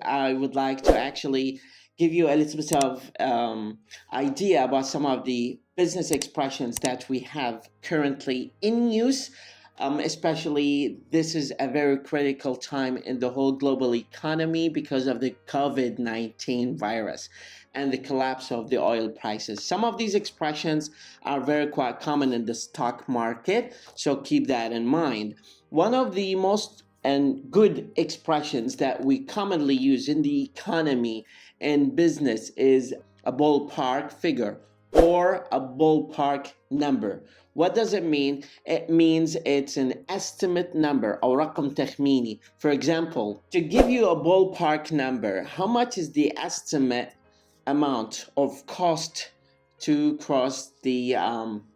I would like to actually give you a little bit of idea about some of the business expressions that we have currently in use. Especially, this is a very critical time in the whole global economy because of the COVID-19 virus and the collapse of the oil prices. Some of these expressions are very quite common in the stock market, so keep that in mind. One of the most and good expressions that we commonly use in the economy and business is a ballpark figure or a ballpark number. What does it mean? It means it's an estimate number or رقم تخميني. For example, to give you a ballpark number, how much is the estimate amount of cost to cross the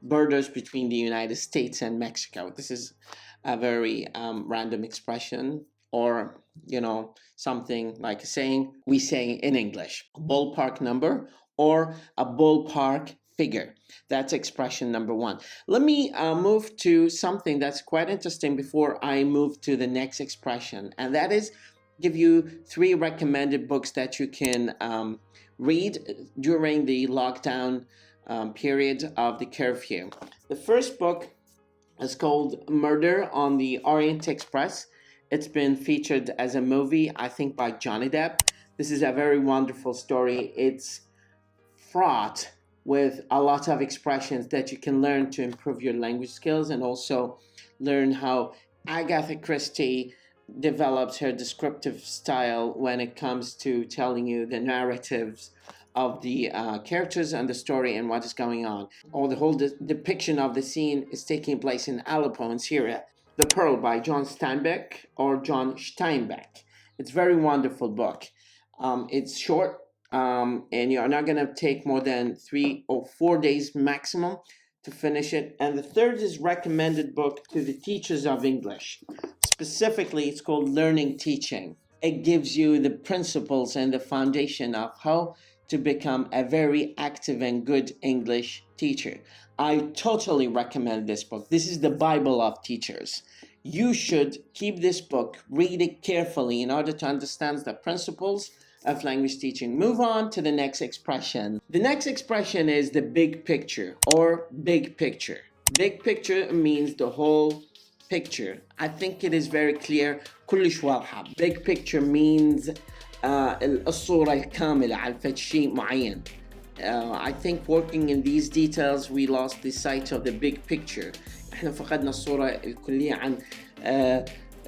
borders between the United States and Mexico? This is a very random expression, or something like we say in English, a ballpark number or a ballpark figure. That's expression number one. Let me move to something that's quite interesting before I move to the next expression, and that is give you 3 recommended books that you can read during the lockdown period of the curfew. The first book is called Murder on the Orient Express. It's been featured as a movie, I think, by Johnny Depp. This is a very wonderful story. It's fraught with a lot of expressions that you can learn to improve your language skills, and also learn how Agatha Christie develops her descriptive style when it comes to telling you the narratives of the characters and the story and what is going on. Or the whole depiction of the scene is taking place in Aleppo in Syria. The Pearl by John Steinbeck or John Steinbeck. It's a very wonderful book. It's short, and you're not going to take more than 3 or 4 days maximum to finish it. And the third is recommended book to the teachers of English. Specifically, it's called Learning Teaching. It gives you the principles and the foundation of how to become a very active and good English teacher. I totally recommend this book. This is the Bible of teachers. You should keep this book, read it carefully in order to understand the principles of language teaching. Move on to the next expression. The next expression is the big picture or big picture. Big picture means the whole picture. I think it is very clear. كلش واضحة. Big picture means الصورة الكاملة على شيء معين. I think working in these details we lost the sight of the big picture. احنا فقدنا الصورة الكلية عن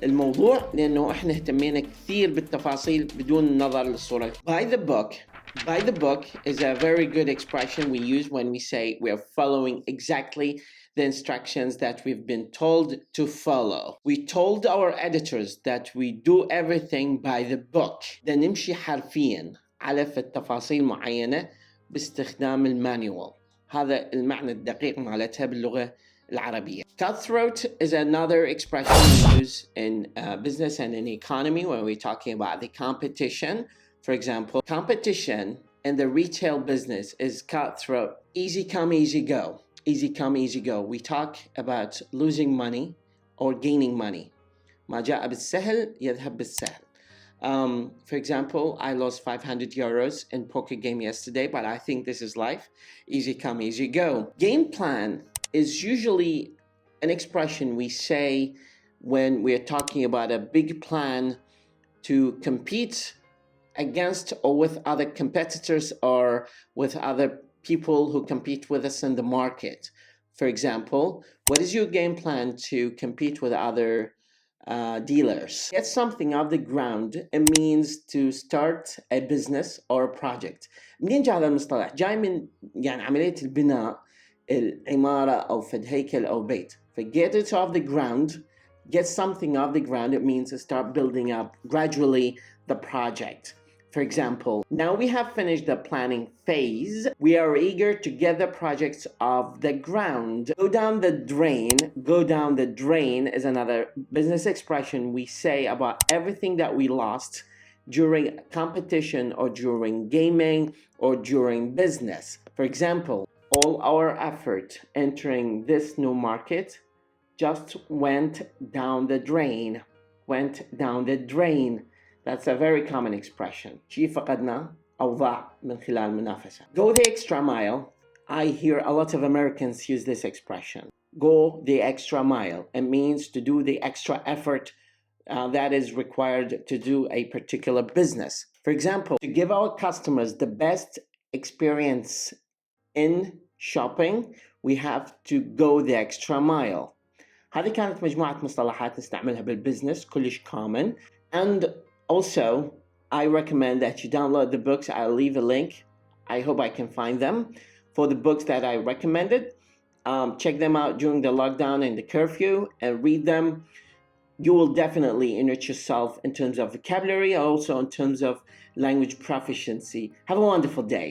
الموضوع لأنه احنا اهتمينا كثير بالتفاصيل بدون النظر للصورة. By the book is a very good expression we use when we say we are following exactly the instructions that we've been told to follow. We told our editors that we do everything by the book. ده نمشي حرفيا على التفاصيل معينة باستخدام المانيوال. هذا المعنى الدقيق مالتها باللغة العربية. Cutthroat is another expression we use in business and in economy when we're talking about the competition. For example, competition in the retail business is cutthroat. Easy come, easy go. Easy come, easy go. We talk about losing money or gaining money. ما جاء بالسهل يذهب بالسهل. For example, I lost 500 euros in poker game yesterday, but I think this is life. Easy come, easy go. Game plan is usually an expression we say when we're talking about a big plan to compete against or with other competitors or with other people who compete with us in the market. For example, what is your game plan to compete with other dealers? Get something off the ground. It means to start a business or a project. منين جاء هذا المصطلح؟ جاي من عملية البناء، العمارة أو فد هيكل أو بيت. Get it off the ground. Get something off the ground. It means to start building up gradually the project. For example, now we have finished the planning phase. We are eager to get the projects off the ground. Go down the drain. Go down the drain is another business expression we say about everything that we lost during competition or during gaming or during business. For example, all our effort entering this new market just went down the drain. Went down the drain. That's a very common expression. شيء فقدنا أو ضاع من خلال المنافسة. Go the extra mile. I hear a lot of Americans use this expression. Go the extra mile. It means to do the extra effort that is required to do a particular business. For example, to give our customers the best experience in shopping, we have to go the extra mile. هذه كانت مجموعة مصطلحات نستعملها بالبزنس كلش common. And also, I recommend that you download the books. I'll leave a link. I hope I can find them for the books that I recommended. Check them out during the lockdown and the curfew and read them. You will definitely enrich yourself in terms of vocabulary, also in terms of language proficiency. Have a wonderful day.